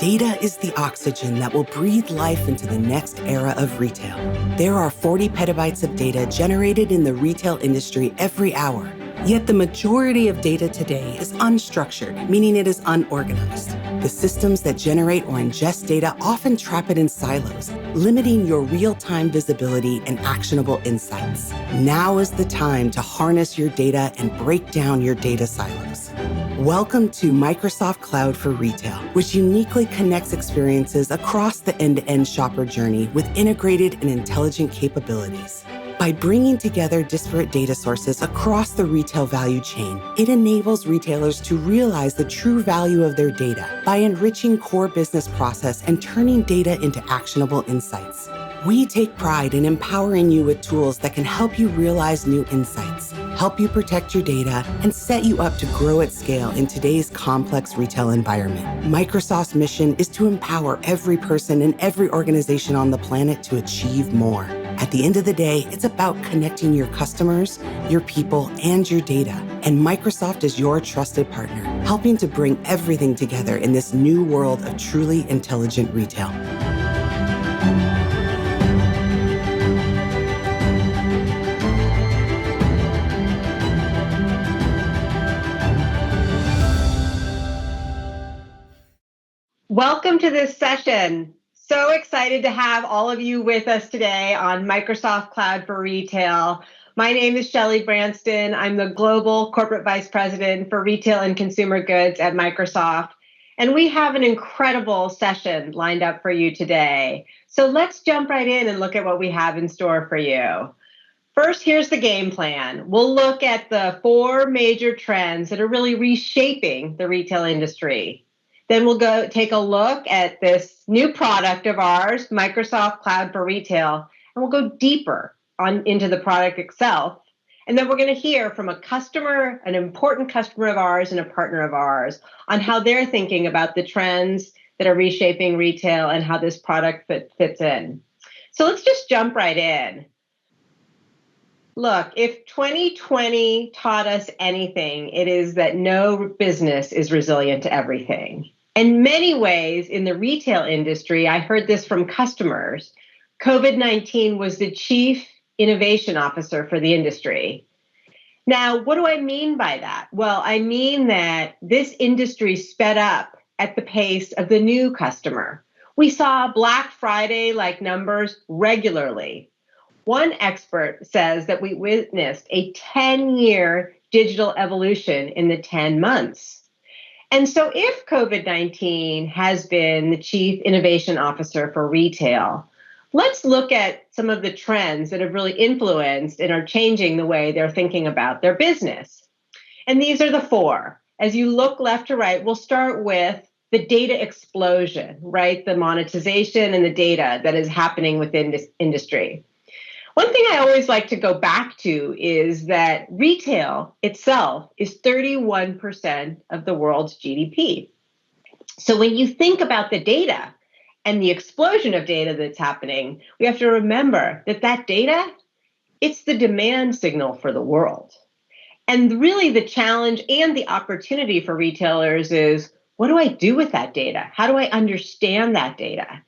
Data is the oxygen that will breathe life into the next era of retail. There are 40 petabytes of data generated in the retail industry every hour. Yet the majority of data today is unstructured, meaning it is unorganized. The systems that generate or ingest data often trap it in silos, limiting your real-time visibility and actionable insights. Now is the time to harness your data and break down your data silos. Welcome to Microsoft Cloud for Retail, which uniquely connects experiences across the end-to-end shopper journey with integrated and intelligent capabilities. By bringing together disparate data sources across the retail value chain, it enables retailers to realize the true value of their data by enriching core business process and turning data into actionable insights. We take pride in empowering you with tools that can help you realize new insights, help you protect your data, and set you up to grow at scale in today's complex retail environment. Microsoft's mission is to empower every person and every organization on the planet to achieve more. At the end of the day, it's about connecting your customers, your people, and your data. And Microsoft is your trusted partner, helping to bring everything together in this new world of truly intelligent retail. Welcome to this session. So excited to have all of you with us today on Microsoft Cloud for Retail. My name is Shelley Branston. I'm the Global Corporate Vice President for Retail and Consumer Goods at Microsoft. And we have an incredible session lined up for you today. So let's jump right in and look at what we have in store for you. First, here's the game plan. We'll look at the 4 major trends that are really reshaping the retail industry. Then we'll go take a look at this new product of ours, Microsoft Cloud for Retail, and we'll go deeper into the product itself. And then we're going to hear from a customer, an important customer of ours and a partner of ours, on how they're thinking about the trends that are reshaping retail and how this product fits in. So let's just jump right in. Look, if 2020 taught us anything, it is that no business is resilient to everything. In many ways, in the retail industry, I heard this from customers. COVID-19 was the chief innovation officer for the industry. Now, what do I mean by that? Well, I mean that this industry sped up at the pace of the new customer. We saw Black Friday-like numbers regularly. One expert says that we witnessed a 10-year digital evolution in the 10 months. And so if COVID-19 has been the chief innovation officer for retail, let's look at some of the trends that have really influenced and are changing the way they're thinking about their business. And these are the 4. As you look left to right, we'll start with the data explosion, right? The monetization and the data that is happening within this industry. One thing I always like to go back to is that retail itself is 31% of the world's GDP. So when you think about the data and the explosion of data that's happening, we have to remember that that data, it's the demand signal for the world. And really the challenge and the opportunity for retailers is, what do I do with that data? How do I understand that data?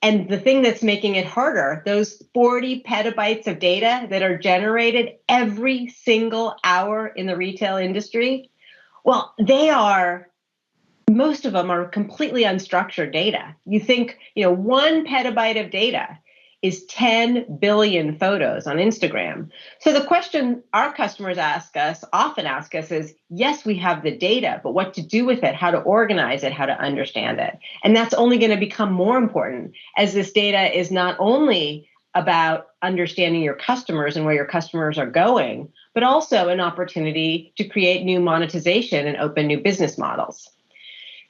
And the thing that's making it harder, those 40 petabytes of data that are generated every single hour in the retail industry, well, most of them are completely unstructured data. You think, 1 petabyte of data is 10 billion photos on Instagram. So the question our customers often ask us is, yes, we have the data, but what to do with it, how to organize it, how to understand it. And that's only going to become more important as this data is not only about understanding your customers and where your customers are going, but also an opportunity to create new monetization and open new business models.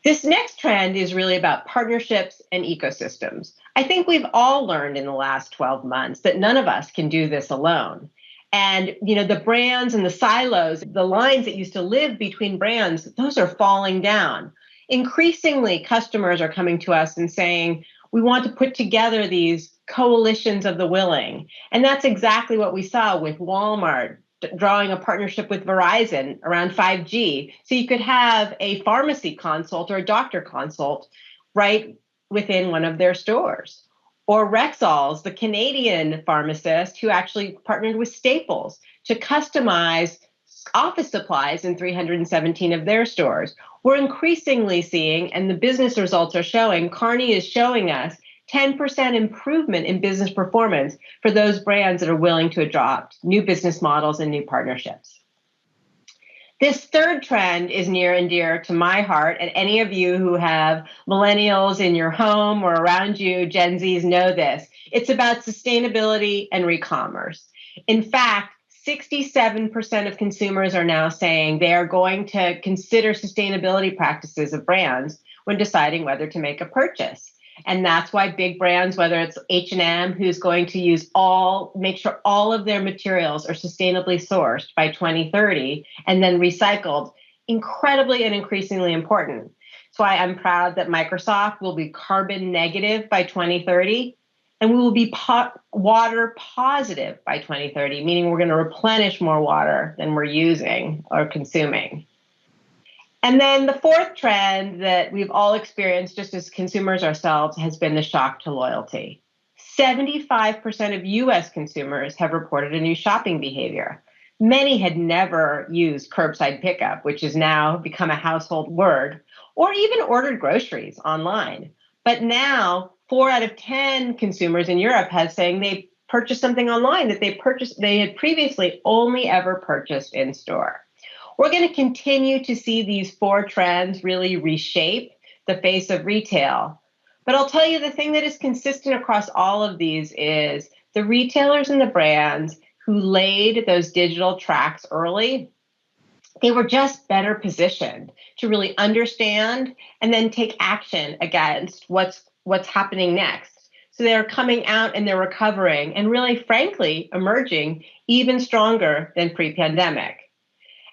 This next trend is really about partnerships and ecosystems. I think we've all learned in the last 12 months that none of us can do this alone. And, the brands and the silos, the lines that used to live between brands, those are falling down. Increasingly, customers are coming to us and saying, we want to put together these coalitions of the willing. And that's exactly what we saw with Walmart drawing a partnership with Verizon around 5G. So you could have a pharmacy consult or a doctor consult right within one of their stores. Or Rexall's, the Canadian pharmacist who actually partnered with Staples to customize office supplies in 317 of their stores. We're increasingly seeing, and the business results are showing, Kearney is showing us 10% improvement in business performance for those brands that are willing to adopt new business models and new partnerships. This third trend is near and dear to my heart, and any of you who have millennials in your home or around you, Gen Zs, know this. It's about sustainability and re-commerce. In fact, 67% of consumers are now saying they are going to consider sustainability practices of brands when deciding whether to make a purchase. And that's why big brands, whether it's H&M, who's going to make sure all of their materials are sustainably sourced by 2030 and then recycled, incredibly and increasingly important. That's why I'm proud that Microsoft will be carbon negative by 2030, and we will be water positive by 2030, meaning we're going to replenish more water than we're using or consuming. And then the fourth trend that we've all experienced just as consumers ourselves has been the shock to loyalty. 75% of US consumers have reported a new shopping behavior. Many had never used curbside pickup, which has now become a household word, or even ordered groceries online. But now 4 out of 10 consumers in Europe have saying they purchased something online that they had previously only ever purchased in store. We're going to continue to see these 4 trends really reshape the face of retail. But I'll tell you, the thing that is consistent across all of these is the retailers and the brands who laid those digital tracks early, they were just better positioned to really understand and then take action against what's happening next. So they're coming out and they're recovering and really, frankly, emerging even stronger than pre-pandemic.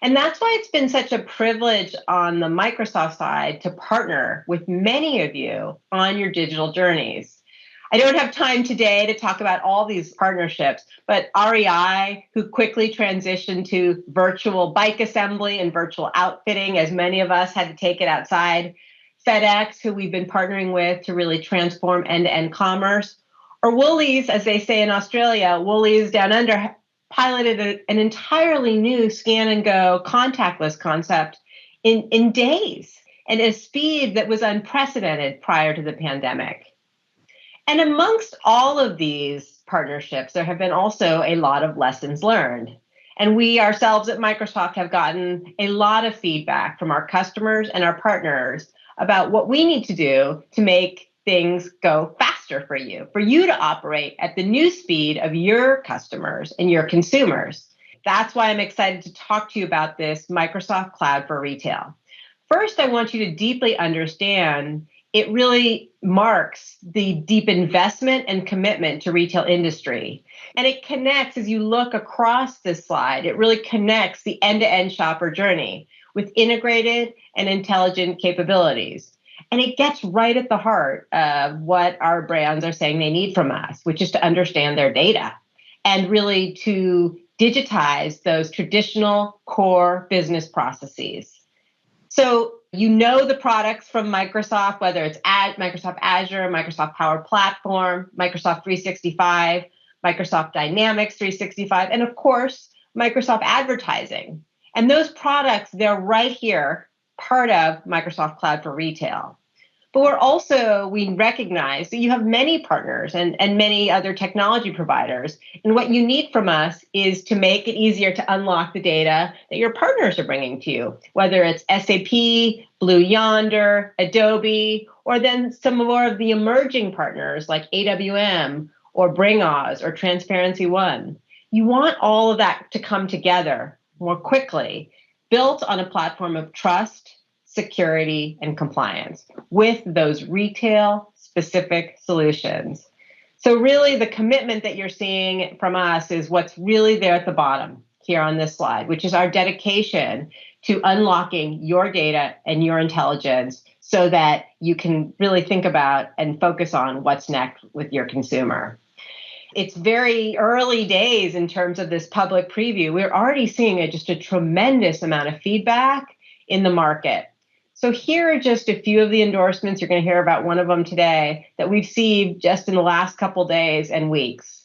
And that's why it's been such a privilege on the Microsoft side to partner with many of you on your digital journeys. I don't have time today to talk about all these partnerships, but REI, who quickly transitioned to virtual bike assembly and virtual outfitting, as many of us had to take it outside, FedEx, who we've been partnering with to really transform end-to-end commerce, or Woolies, as they say in Australia, Woolies Down Under, piloted an entirely new scan and go contactless concept in days and at a speed that was unprecedented prior to the pandemic. And amongst all of these partnerships, there have been also a lot of lessons learned. And we ourselves at Microsoft have gotten a lot of feedback from our customers and our partners about what we need to do to make things go faster for you to operate at the new speed of your customers and your consumers. That's why I'm excited to talk to you about this Microsoft Cloud for Retail. First, I want you to deeply understand it really marks the deep investment and commitment to retail industry. And it connects, as you look across this slide, it really connects the end-to-end shopper journey with integrated and intelligent capabilities. And it gets right at the heart of what our brands are saying they need from us, which is to understand their data and really to digitize those traditional core business processes. So you know the products from Microsoft, whether it's Microsoft Azure, Microsoft Power Platform, Microsoft 365, Microsoft Dynamics 365, and of course, Microsoft Advertising. And those products, they're right here, part of Microsoft Cloud for Retail. But we recognize that you have many partners and many other technology providers. And what you need from us is to make it easier to unlock the data that your partners are bringing to you, whether it's SAP, Blue Yonder, Adobe, or then some more of the emerging partners like AWM or BringOz or Transparency One. You want all of that to come together more quickly, built on a platform of trust, security, and compliance with those retail-specific solutions. So really, the commitment that you're seeing from us is what's really there at the bottom here on this slide, which is our dedication to unlocking your data and your intelligence so that you can really think about and focus on what's next with your consumer. It's very early days in terms of this public preview. We're already seeing just a tremendous amount of feedback in the market. So here are just a few of the endorsements. You're going to hear about one of them today that we've seen just in the last couple days and weeks.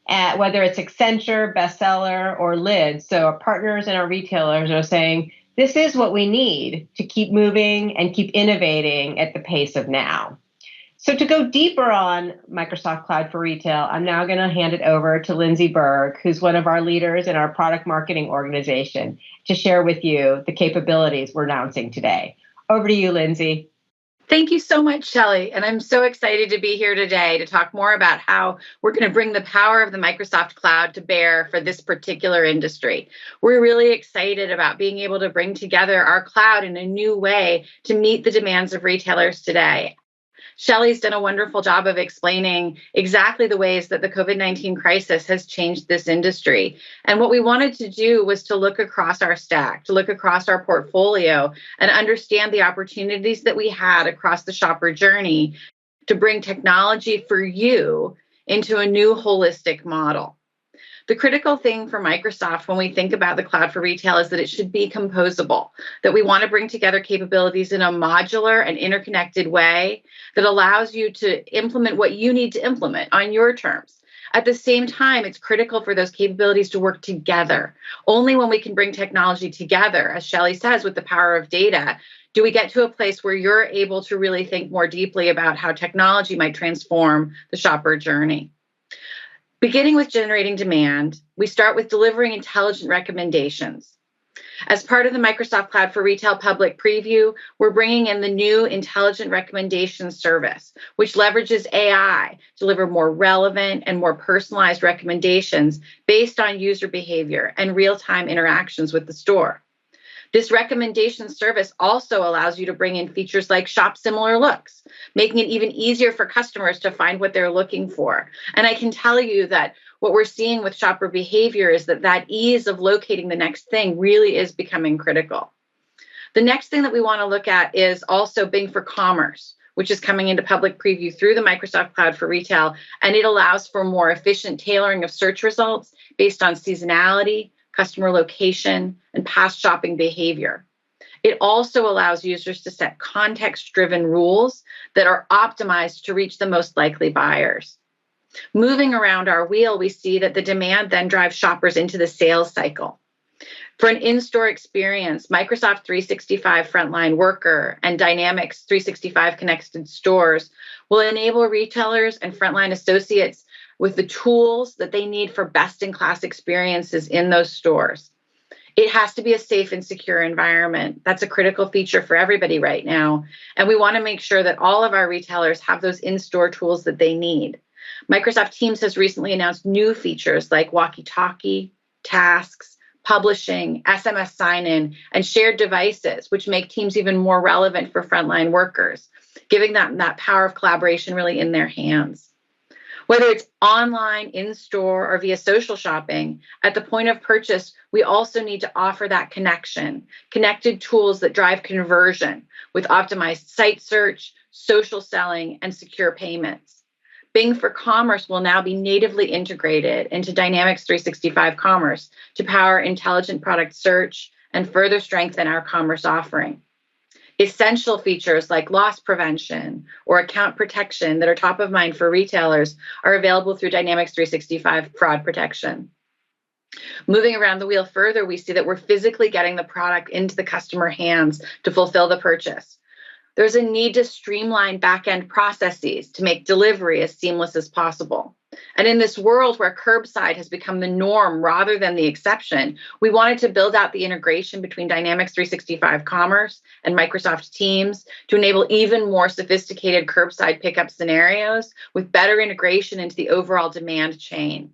Whether it's Accenture, Bestseller, or Lid. So our partners and our retailers are saying, this is what we need to keep moving and keep innovating at the pace of now. So to go deeper on Microsoft Cloud for Retail, I'm now going to hand it over to Lindsay Berg, who's one of our leaders in our product marketing organization, to share with you the capabilities we're announcing today. Over to you, Lindsay. Thank you so much, Shelley. And I'm so excited to be here today to talk more about how we're going to bring the power of the Microsoft Cloud to bear for this particular industry. We're really excited about being able to bring together our cloud in a new way to meet the demands of retailers today. Shelley's done a wonderful job of explaining exactly the ways that the COVID-19 crisis has changed this industry. And what we wanted to do was to look across our stack, to look across our portfolio and understand the opportunities that we had across the shopper journey to bring technology for you into a new holistic model. The critical thing for Microsoft when we think about the cloud for retail is that it should be composable, that we want to bring together capabilities in a modular and interconnected way that allows you to implement what you need to implement on your terms. At the same time, it's critical for those capabilities to work together. Only when we can bring technology together, as Shelley says, with the power of data, do we get to a place where you're able to really think more deeply about how technology might transform the shopper journey. Beginning with generating demand, we start with delivering intelligent recommendations. As part of the Microsoft Cloud for Retail public preview, we're bringing in the new intelligent recommendation service, which leverages AI to deliver more relevant and more personalized recommendations based on user behavior and real-time interactions with the store. This recommendation service also allows you to bring in features like shop similar looks, making it even easier for customers to find what they're looking for. And I can tell you that what we're seeing with shopper behavior is that ease of locating the next thing really is becoming critical. The next thing that we want to look at is also Bing for Commerce, which is coming into public preview through the Microsoft Cloud for Retail, and it allows for more efficient tailoring of search results based on seasonality, customer location, and past shopping behavior. It also allows users to set context-driven rules that are optimized to reach the most likely buyers. Moving around our wheel, we see that the demand then drives shoppers into the sales cycle. For an in-store experience, Microsoft 365 Frontline Worker and Dynamics 365 Connected Stores will enable retailers and frontline associates with the tools that they need for best-in-class experiences in those stores. It has to be a safe and secure environment. That's a critical feature for everybody right now. And we want to make sure that all of our retailers have those in-store tools that they need. Microsoft Teams has recently announced new features like walkie-talkie, tasks, publishing, SMS sign-in, and shared devices, which make Teams even more relevant for frontline workers, giving them that power of collaboration really in their hands. Whether it's online, in-store, or via social shopping, at the point of purchase, we also need to offer that connection, connected tools that drive conversion with optimized site search, social selling, and secure payments. Bing for Commerce will now be natively integrated into Dynamics 365 Commerce to power intelligent product search and further strengthen our commerce offering. Essential features like loss prevention or account protection that are top of mind for retailers are available through Dynamics 365 Fraud Protection. Moving around the wheel further, we see that we're physically getting the product into the customer hands to fulfill the purchase. There's a need to streamline back-end processes to make delivery as seamless as possible. And in this world where curbside has become the norm rather than the exception, we wanted to build out the integration between Dynamics 365 Commerce and Microsoft Teams to enable even more sophisticated curbside pickup scenarios with better integration into the overall demand chain.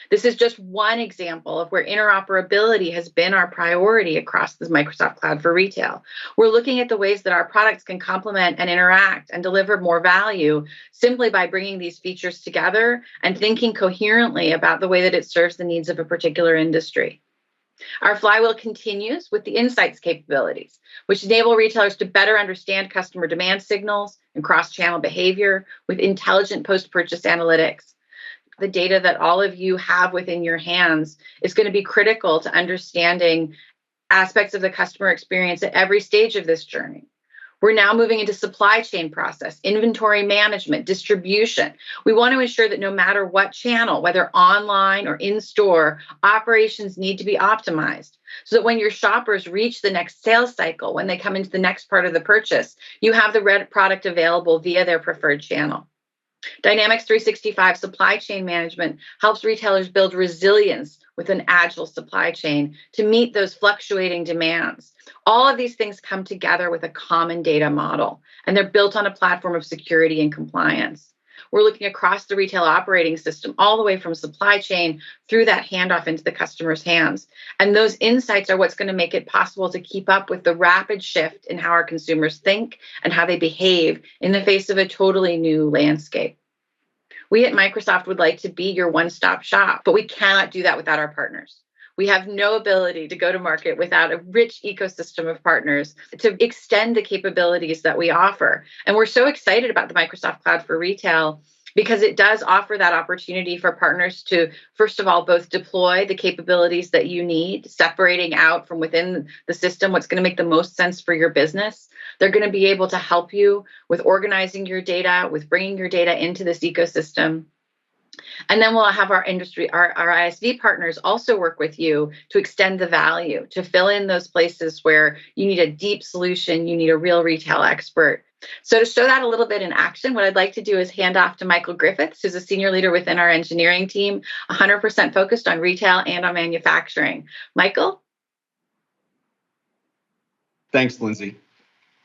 This is just one example of where interoperability has been our priority across the Microsoft Cloud for Retail. We're looking at the ways that our products can complement and interact and deliver more value simply by bringing these features together and thinking coherently about the way that it serves the needs of a particular industry. Our flywheel continues with the insights capabilities, which enable retailers to better understand customer demand signals and cross-channel behavior with intelligent post-purchase analytics. The data that all of you have within your hands is going to be critical to understanding aspects of the customer experience at every stage of this journey. We're now moving into supply chain process, inventory management, distribution. We want to ensure that no matter what channel, whether online or in store, operations need to be optimized so that when your shoppers reach the next sales cycle, when they come into the next part of the purchase, you have the product available via their preferred channel. Dynamics 365 supply chain management helps retailers build resilience with an agile supply chain to meet those fluctuating demands. All of these things come together with a common data model, and they're built on a platform of security and compliance. We're looking across the retail operating system, all the way from supply chain through that handoff into the customer's hands. And those insights are what's going to make it possible to keep up with the rapid shift in how our consumers think and how they behave in the face of a totally new landscape. We at Microsoft would like to be your one-stop shop, but we cannot do that without our partners. We have no ability to go to market without a rich ecosystem of partners to extend the capabilities that we offer. And we're so excited about the Microsoft Cloud for Retail because it does offer that opportunity for partners to, first of all, both deploy the capabilities that you need, separating out from within the system what's going to make the most sense for your business. They're going to be able to help you with organizing your data, with bringing your data into this ecosystem. And then we'll have our ISV partners also work with you to extend the value, to fill in those places where you need a deep solution, you need a real retail expert. So to show that a little bit in action, what I'd like to do is hand off to Michael Griffiths, who's a senior leader within our engineering team, 100% focused on retail and on manufacturing. Michael? Thanks, Lindsay.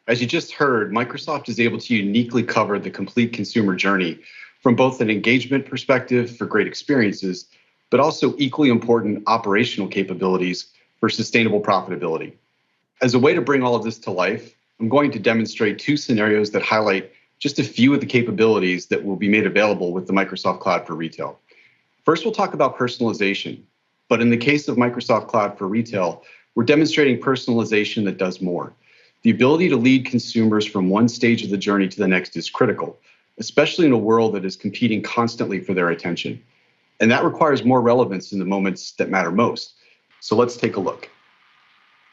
As you just heard, Microsoft is able to uniquely cover the complete consumer journey from both an engagement perspective for great experiences, but also equally important operational capabilities for sustainable profitability. As a way to bring all of this to life, I'm going to demonstrate two scenarios that highlight just a few of the capabilities that will be made available with the Microsoft Cloud for Retail. First, we'll talk about personalization, but in the case of Microsoft Cloud for Retail, we're demonstrating personalization that does more. The ability to lead consumers from one stage of the journey to the next is critical, especially in a world that is competing constantly for their attention. And that requires more relevance in the moments that matter most. So let's take a look.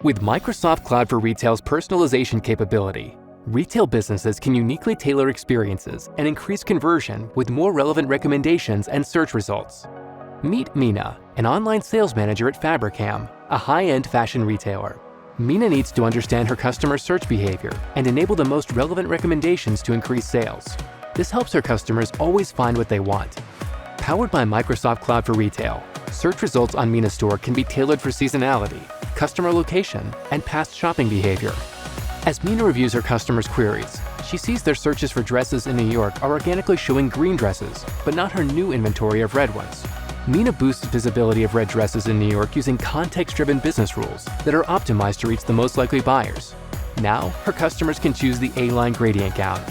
With Microsoft Cloud for Retail's personalization capability, retail businesses can uniquely tailor experiences and increase conversion with more relevant recommendations and search results. Meet Mina, an online sales manager at Fabricam, a high-end fashion retailer. Mina needs to understand her customer search behavior and enable the most relevant recommendations to increase sales. This helps her customers always find what they want. Powered by Microsoft Cloud for Retail, search results on Mina Store can be tailored for seasonality, customer location, and past shopping behavior. As Mina reviews her customers' queries, she sees their searches for dresses in New York are organically showing green dresses, but not her new inventory of red ones. Mina boosts visibility of red dresses in New York using context-driven business rules that are optimized to reach the most likely buyers. Now, her customers can choose the A-line gradient gown.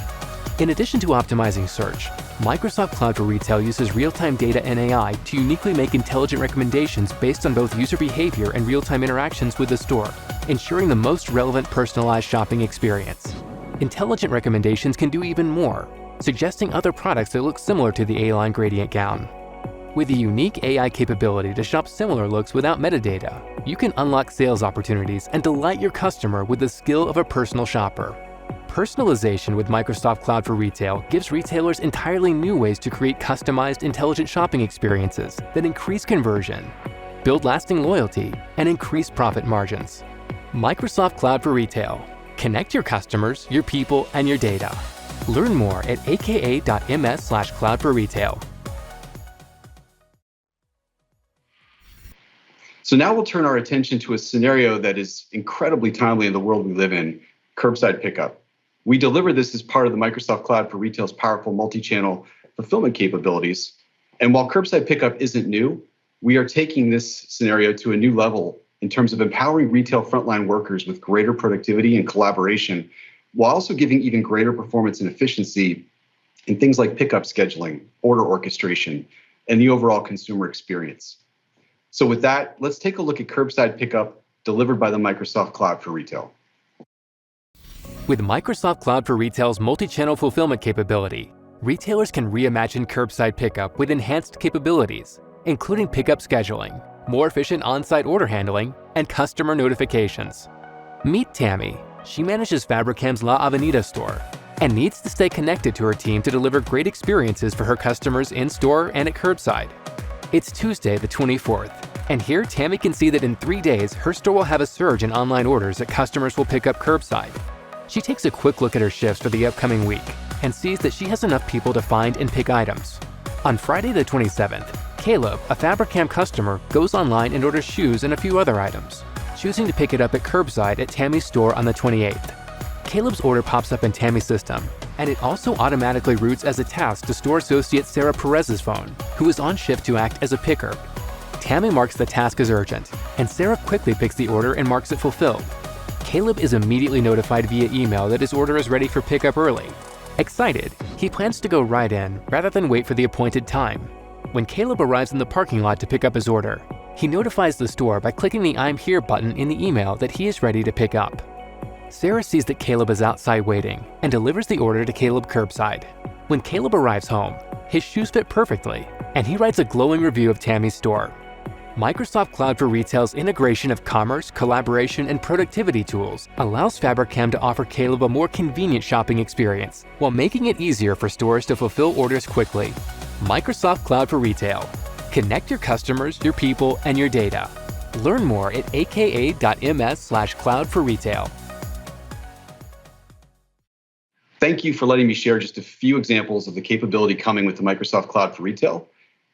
In addition to optimizing search, Microsoft Cloud for Retail uses real-time data and AI to uniquely make intelligent recommendations based on both user behavior and real-time interactions with the store, ensuring the most relevant personalized shopping experience. Intelligent recommendations can do even more, suggesting other products that look similar to the A-line gradient gown. With a unique AI capability to shop similar looks without metadata, you can unlock sales opportunities and delight your customer with the skill of a personal shopper. Personalization with Microsoft Cloud for Retail gives retailers entirely new ways to create customized, intelligent shopping experiences that increase conversion, build lasting loyalty, and increase profit margins. Microsoft Cloud for Retail. Connect your customers, your people, and your data. Learn more at aka.ms/cloud-for-retail. So now we'll turn our attention to a scenario that is incredibly timely in the world we live in, curbside pickup. We deliver this as part of the Microsoft Cloud for Retail's powerful multi-channel fulfillment capabilities. And while curbside pickup isn't new, we are taking this scenario to a new level in terms of empowering retail frontline workers with greater productivity and collaboration, while also giving even greater performance and efficiency in things like pickup scheduling, order orchestration, and the overall consumer experience. So with that, let's take a look at curbside pickup delivered by the Microsoft Cloud for Retail. With Microsoft Cloud for Retail's multi-channel fulfillment capability, retailers can reimagine curbside pickup with enhanced capabilities, including pickup scheduling, more efficient on-site order handling, and customer notifications. Meet Tammy, She manages Fabricam's La Avenida store and needs to stay connected to her team to deliver great experiences for her customers in-store and at curbside. It's Tuesday, the 24th, and here Tammy can see that in 3 days, her store will have a surge in online orders that customers will pick up curbside. She takes a quick look at her shifts for the upcoming week and sees that she has enough people to find and pick items. On Friday the 27th, Caleb, a Fabricam customer, goes online and orders shoes and a few other items, choosing to pick it up at curbside at Tammy's store on the 28th. Caleb's order pops up in Tammy's system, and it also automatically routes as a task to store associate Sarah Perez's phone, who is on shift to act as a picker. Tammy marks the task as urgent, and Sarah quickly picks the order and marks it fulfilled. Caleb is immediately notified via email that his order is ready for pickup early. Excited, he plans to go right in rather than wait for the appointed time. When Caleb arrives in the parking lot to pick up his order, he notifies the store by clicking the I'm Here button in the email that he is ready to pick up. Sarah sees that Caleb is outside waiting and delivers the order to Caleb curbside. When Caleb arrives home, his shoes fit perfectly, and he writes a glowing review of Tammy's store. Microsoft Cloud for Retail's integration of commerce, collaboration, and productivity tools allows Fabricam to offer Caleb a more convenient shopping experience while making it easier for stores to fulfill orders quickly. Microsoft Cloud for Retail. Connect your customers, your people, and your data. Learn more at aka.ms/cloud for retail. Thank you for letting me share just a few examples of the capability coming with the Microsoft Cloud for Retail.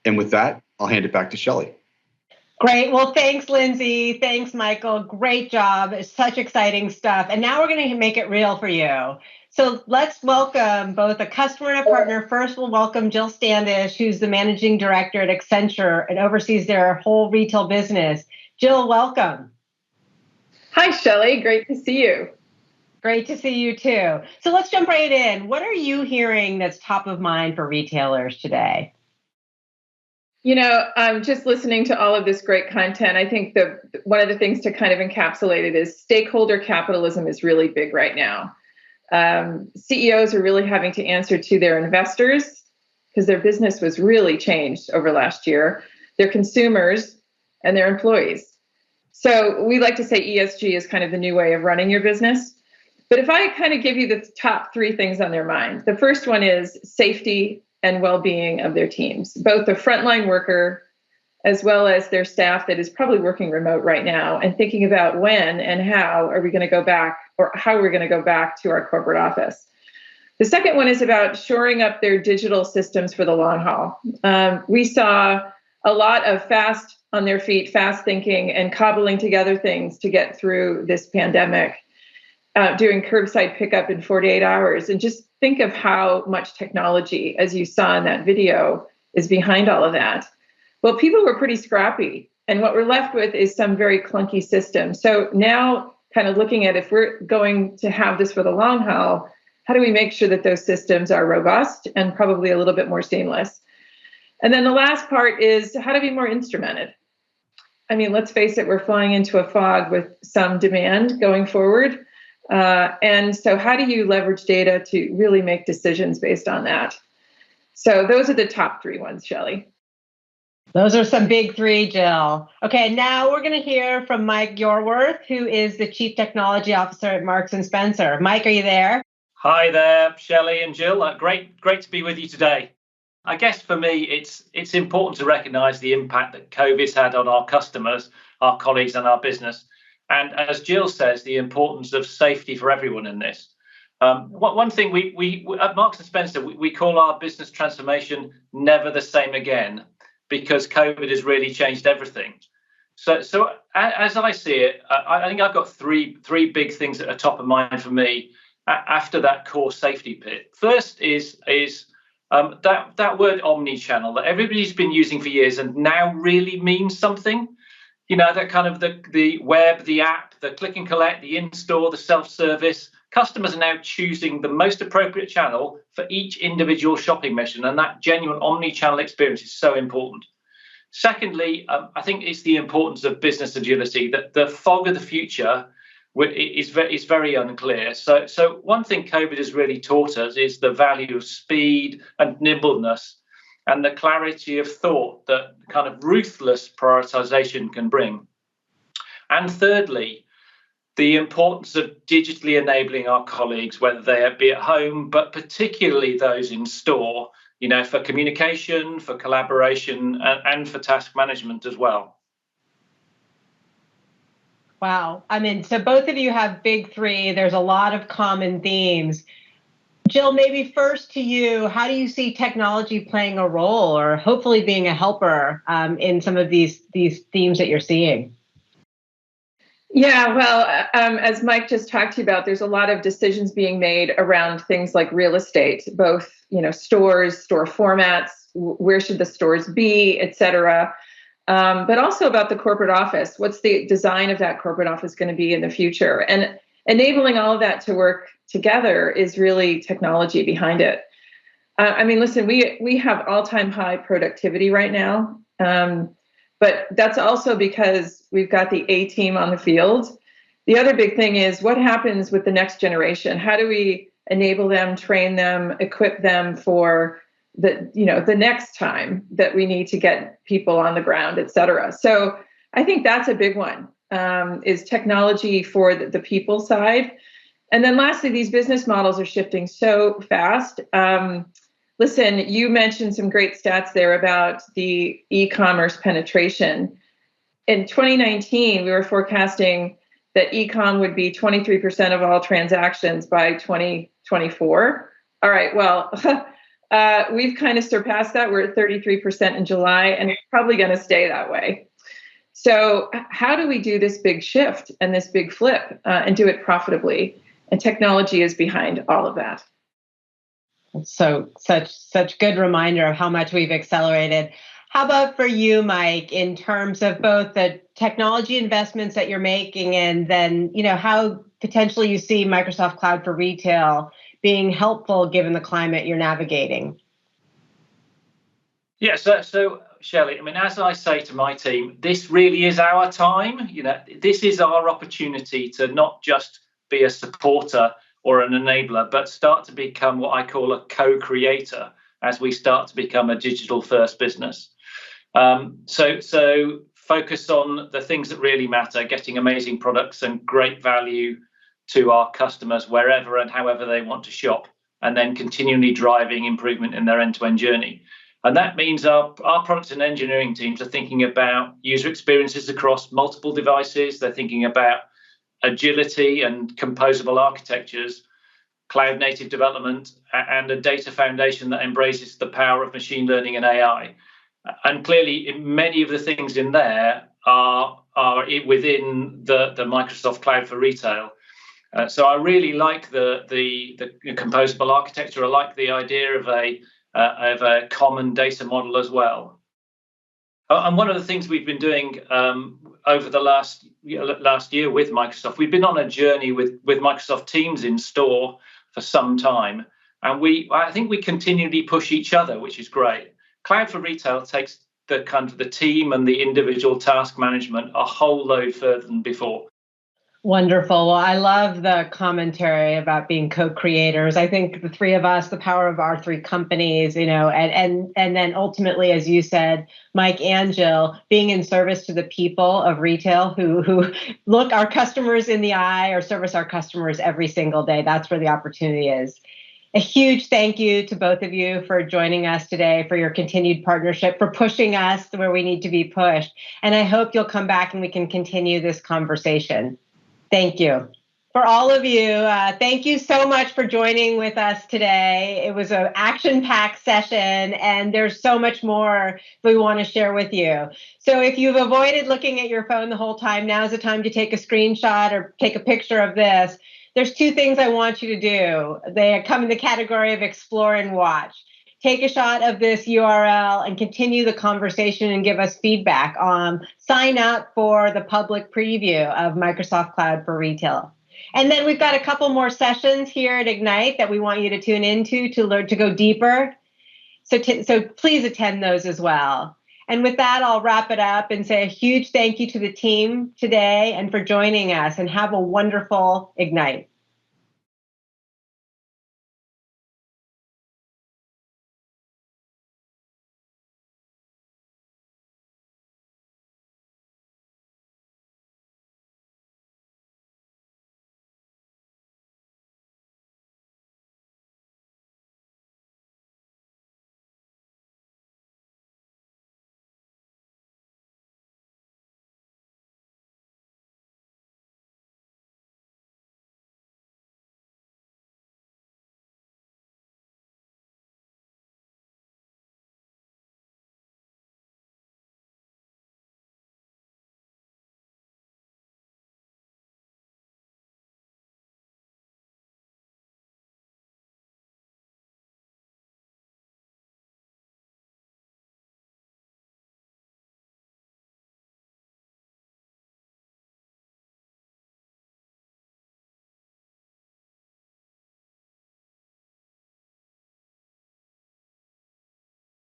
And with that, I'll hand it back to Shelley. Great. Well, thanks, Lindsay. Thanks, Michael. Great job. It's such exciting stuff. And now we're going to make it real for you. So let's welcome both a customer and a partner. First, we'll welcome Jill Standish, who's the managing director at Accenture and oversees their whole retail business. Jill, welcome. Hi, Shelley. Great to see you. Great to see you too. So let's jump right in. What are you hearing that's top of mind for retailers today? You know, just listening to all of this great content, I think one of the things to kind of encapsulate it is stakeholder capitalism is really big right now. CEOs are really having to answer to their investors because their business was really changed over last year, their consumers, and their employees. So we like to say ESG is kind of the new way of running your business. But if I kind of give you the top 3 things on their mind, the first one is safety and well-being of their teams, both the frontline worker as well as their staff that is probably working remote right now and thinking about when and how are we going to go back or how we're going to go back to our corporate office. The second one is about shoring up their digital systems for the long haul. We saw a lot of fast on their feet, fast thinking and cobbling together things to get through this pandemic. Doing curbside pickup in 48 hours. And just think of how much technology, as you saw in that video, is behind all of that. Well, people were pretty scrappy. And what we're left with is some very clunky system. So now kind of looking at if we're going to have this for the long haul, how do we make sure that those systems are robust and probably a little bit more seamless? And then the last part is how to be more instrumented. I mean, let's face it, we're flying into a fog with some demand going forward. And so how do you leverage data to really make decisions based on that? So those are the top 3 ones, Shelley. Those are some big 3, Jill. Okay, now we're going to hear from Mike Yorworth, who is the Chief Technology Officer at Marks & Spencer. Mike, are you there? Hi there, Shelley and Jill. Great to be with you today. I guess for me, it's important to recognise the impact that COVID's had on our customers, our colleagues and our business. And as Jill says, the importance of safety for everyone in this. One thing we at Marks & Spencer, we call our business transformation never the same again, because COVID has really changed everything. So as I see it, I think I've got three big things that are top of mind for me after that core safety bit. First is that word omni-channel that everybody's been using for years and now really means something. You know, that kind of the web, the app, the click and collect, the in-store, the self-service. Customers are now choosing the most appropriate channel for each individual shopping mission, and that genuine omni-channel experience is so important. Secondly, I think it's the importance of business agility, that the fog of the future is very unclear. So one thing COVID has really taught us is the value of speed and nimbleness and the clarity of thought that kind of ruthless prioritization can bring. And thirdly, the importance of digitally enabling our colleagues, whether they be at home, but particularly those in store, for communication, for collaboration, and for task management as well. Wow. I mean, so both of you have big three. There's a lot of common themes. Jill, maybe first to you, how do you see technology playing a role or hopefully being a helper in some of these themes that you're seeing? Yeah, well, as Mike just talked to you about, there's a lot of decisions being made around things like real estate, both, stores, store formats, where should the stores be, et cetera. But also about the corporate office. What's the design of that corporate office going to be in the future? And enabling all of that to work together is really technology behind it. Listen, we have all-time high productivity right now. But that's also because we've got the A team on the field. The other big thing is what happens with the next generation? How do we enable them, train them, equip them for the next time that we need to get people on the ground, et cetera? So I think that's a big one, is technology for the people side. And then lastly, these business models are shifting so fast. Listen, you mentioned some great stats there about the e-commerce penetration. In 2019, we were forecasting that e-com would be 23% of all transactions by 2024. All right, well, we've kind of surpassed that. We're at 33% in July, and it's probably going to stay that way. So how do we do this big shift and this big flip and do it profitably? And technology is behind all of that. So such good reminder of how much we've accelerated. How about for you, Mike, in terms of both the technology investments that you're making and then, how potentially you see Microsoft Cloud for Retail being helpful given the climate you're navigating? Yeah, so Shelley, as I say to my team, this really is our time. This is our opportunity to not just be a supporter or an enabler, but start to become what I call a co-creator as we start to become a digital first business. So focus on the things that really matter, getting amazing products and great value to our customers wherever and however they want to shop, and then continually driving improvement in their end-to-end journey. And that means our product and engineering teams are thinking about user experiences across multiple devices. They're thinking about agility and composable architectures, cloud native development, and a data foundation that embraces the power of machine learning and AI. And clearly, many of the things in there are within the Microsoft Cloud for Retail. So I really like the composable architecture. I like the idea of a common data model as well. And one of the things we've been doing over the last year with Microsoft, we've been on a journey with Microsoft Teams in store for some time, and I think we continually push each other, which is great. Cloud for Retail takes the team and the individual task management a whole load further than before. Wonderful. Well, I love the commentary about being co-creators. I think the three of us, the power of our three companies, and then ultimately, as you said, Mike and Jill, being in service to the people of retail who look our customers in the eye or service our customers every single day. That's where the opportunity is. A huge thank you to both of you for joining us today, for your continued partnership, for pushing us where we need to be pushed. And I hope you'll come back and we can continue this conversation. Thank you. For all of you, thank you so much for joining with us today. It was an action-packed session, and there's so much more we want to share with you. So if you've avoided looking at your phone the whole time, now's the time to take a screenshot or take a picture of this. There's two things I want you to do. They come in the category of explore and watch. Take a shot of this URL and continue the conversation and give us feedback. Sign up for the public preview of Microsoft Cloud for Retail. And then we've got a couple more sessions here at Ignite that we want you to tune into to learn to go deeper. So please attend those as well. And with that, I'll wrap it up and say a huge thank you to the team today and for joining us, and have a wonderful Ignite.